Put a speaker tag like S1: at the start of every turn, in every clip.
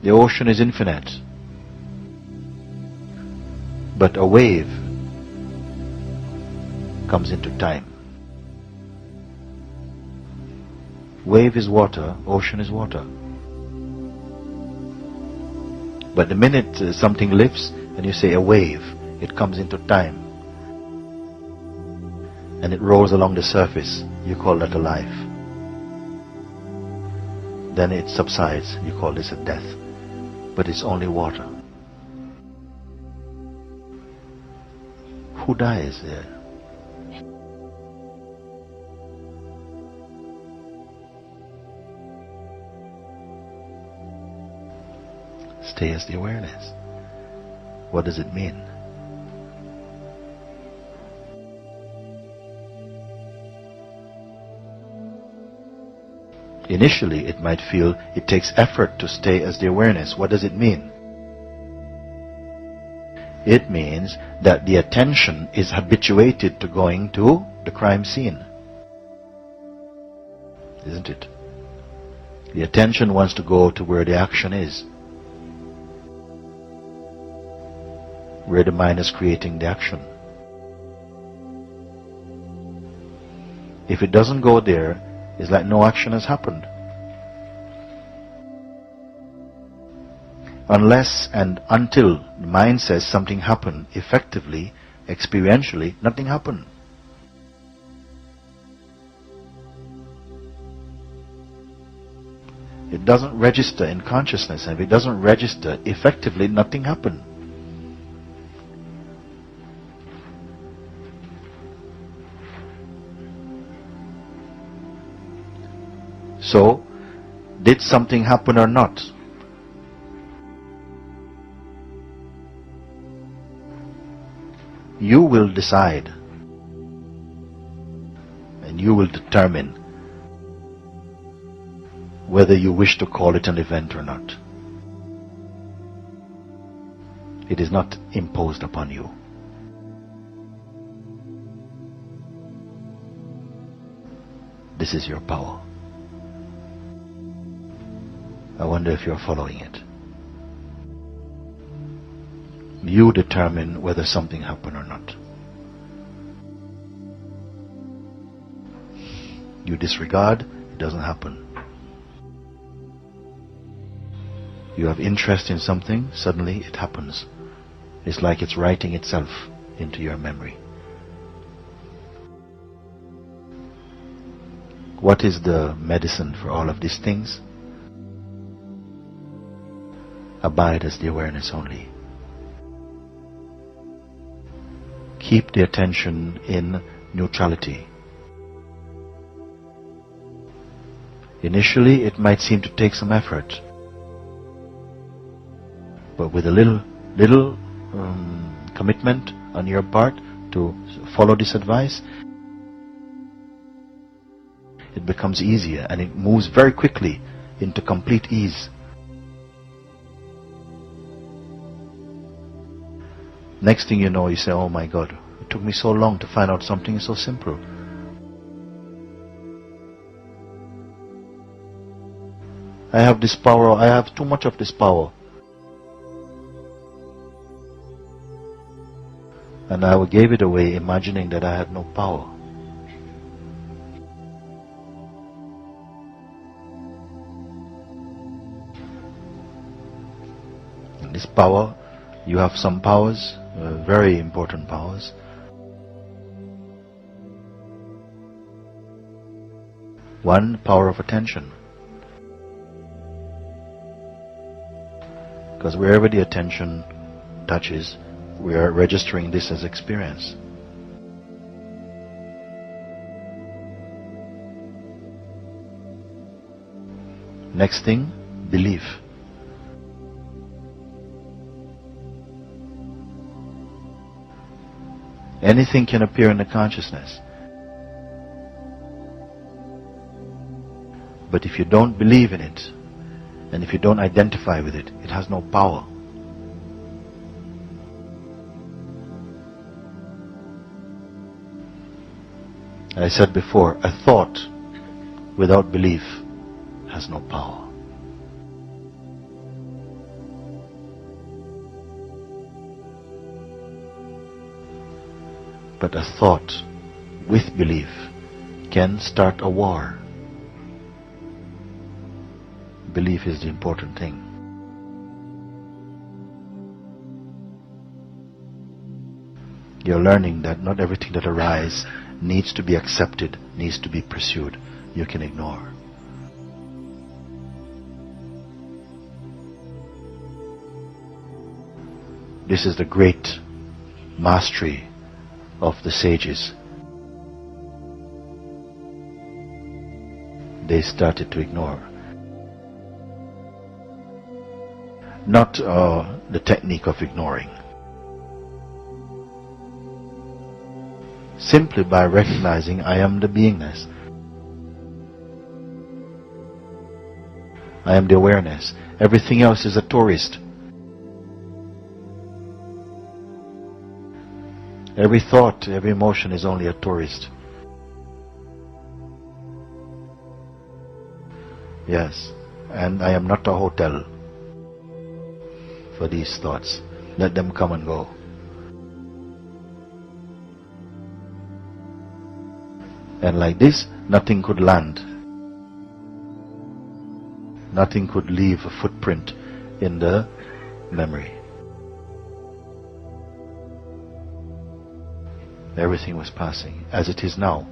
S1: The ocean is infinite. But a wave comes into time. Wave is water, ocean is water. But the minute something lifts and you say a wave, it comes into time and it rolls along the surface, you call that a life. Then it subsides, you call this a death. But it's only water. Who dies there? Stay as the awareness. What does it mean? Initially, it might feel it takes effort to stay as the awareness. What does it mean? It means that the attention is habituated to going to the crime scene. Isn't it? The attention wants to go to where the action is, where the mind is creating the action. If it doesn't go there, it's like no action has happened. Unless and until the mind says something happened, effectively, experientially, nothing happened. It doesn't register in consciousness, and if it doesn't register, effectively, nothing happened. So, did something happen or not? You will decide and you will determine whether you wish to call it an event or not. It is not imposed upon you. This is your power. I wonder if you're following it. You determine whether something happened or not. You disregard, it doesn't happen. You have interest in something, suddenly it happens. It's like it's writing itself into your memory. What is the medicine for all of these things? Abide as the awareness only. Keep the attention in neutrality. Initially, it might seem to take some effort, but with a little commitment on your part to follow this advice, it becomes easier and it moves very quickly into complete ease. Next thing you know, you say, oh my God, it took me so long to find out something so simple. I have this power, I have too much of this power. And I gave it away imagining that I had no power. And this power, you have some powers, very important powers. One, power of attention. Because wherever the attention touches, we are registering this as experience. Next thing, belief. Anything can appear in the consciousness. But if you don't believe in it, and if you don't identify with it, it has no power. I said before, a thought without belief has no power. But a thought with belief can start a war. Belief is the important thing. You're learning that not everything that arises needs to be accepted, needs to be pursued. You can ignore. This is the great mastery of the sages. They started to ignore. Not the technique of ignoring. Simply by recognizing I am the beingness. I am the awareness. Everything else is a tourist. Every thought, every emotion is only a tourist. Yes, and I am not a hotel for these thoughts. Let them come and go. And like this, nothing could land. Nothing could leave a footprint in the memory. Everything was passing, as it is now.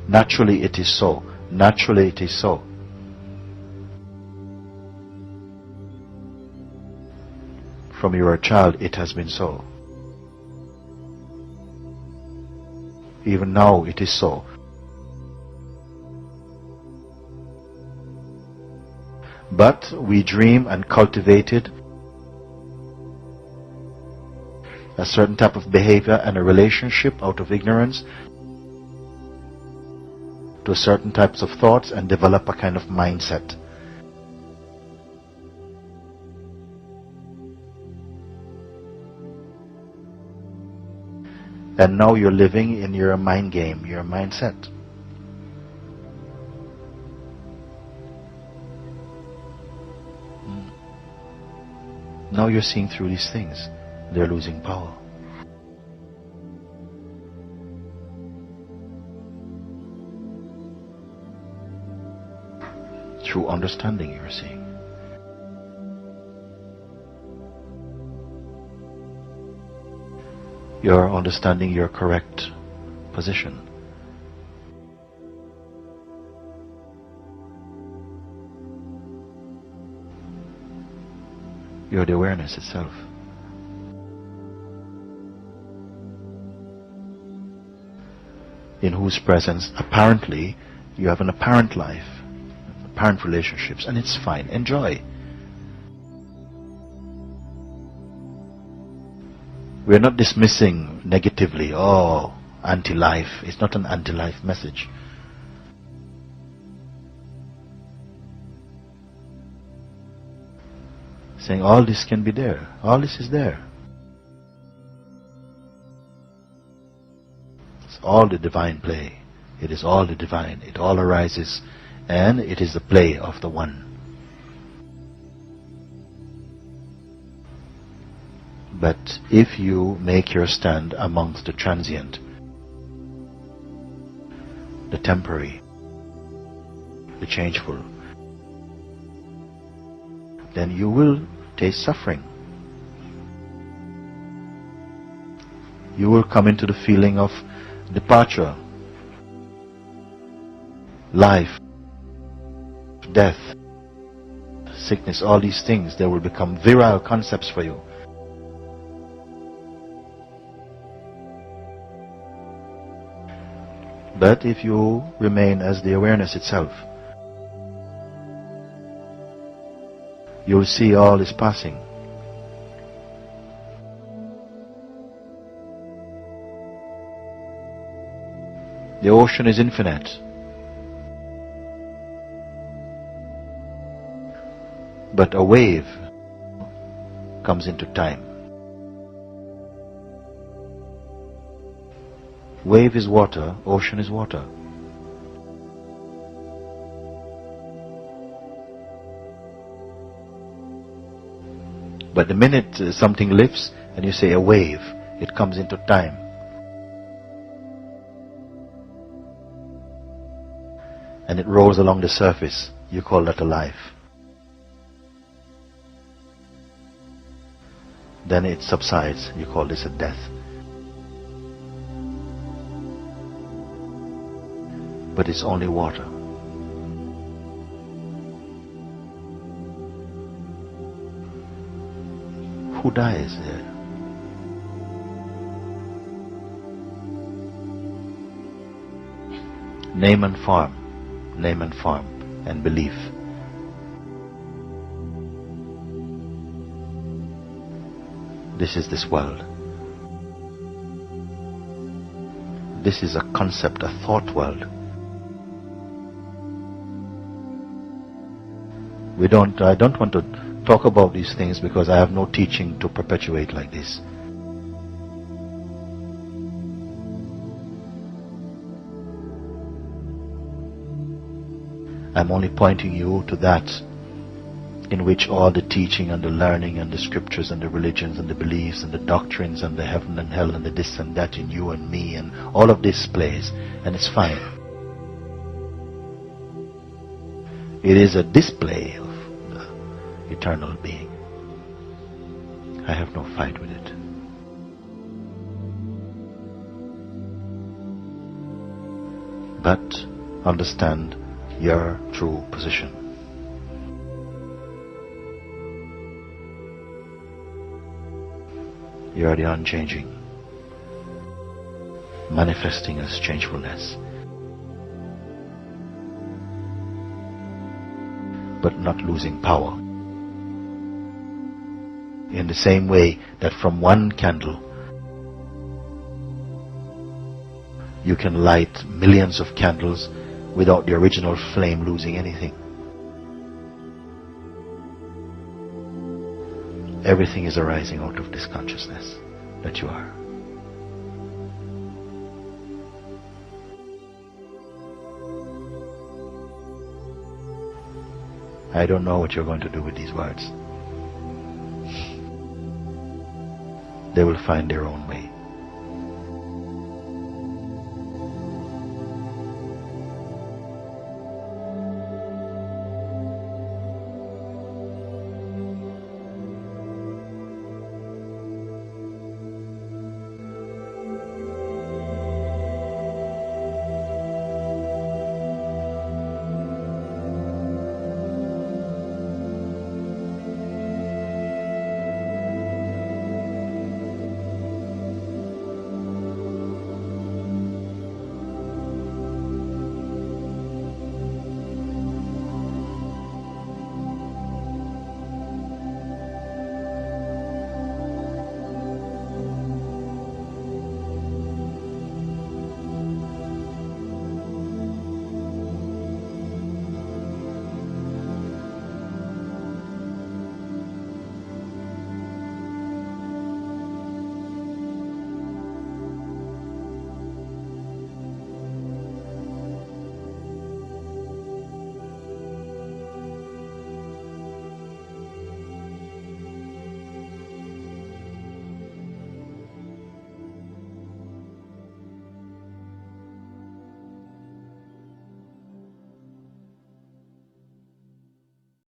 S1: Naturally it is so. Naturally it is so. From you were a child, it has been so. Even now it is so. But we dream and cultivated a certain type of behavior and a relationship out of ignorance to certain types of thoughts and develop a kind of mindset. And now you're living in your mind game, your mindset. Now you're seeing through these things. They're losing power. Through understanding, you're seeing. You're understanding your correct position. You're the awareness itself. In whose presence apparently you have an apparent life, apparent relationships, and it's fine. Enjoy. We're not dismissing negatively, oh, anti-life. It's not an anti-life message. Saying all this can be there. All this is there. It's all the divine play. It is all the divine. It all arises, and it is the play of the One. But if you make your stand amongst the transient, the temporary, the changeful, then you will taste suffering. You will come into the feeling of departure, life, death, sickness, all these things. They will become virile concepts for you. But if you remain as the awareness itself, you will see all is passing. The ocean is infinite. But a wave comes into time. Wave is water, ocean is water. But the minute something lifts and you say a wave, it comes into time. And it rolls along the surface, you call that a life. Then it subsides, you call this a death. But it's only water. Who dies there? Name and form, and belief. This is this world. This is a concept, a thought world. I don't want to talk about these things because I have no teaching to perpetuate like this. I'm only pointing you to that in which all the teaching and the learning and the scriptures and the religions and the beliefs and the doctrines and the heaven and hell and the this and that in you and me and all of this plays, and it's fine. It is a display of the eternal being. I have no fight with it. But understand your true position. You are the unchanging, manifesting as changefulness, but not losing power. In the same way that from one candle you can light millions of candles without the original flame losing anything. Everything is arising out of this consciousness that you are. I don't know what you're going to do with these words. They will find their own way.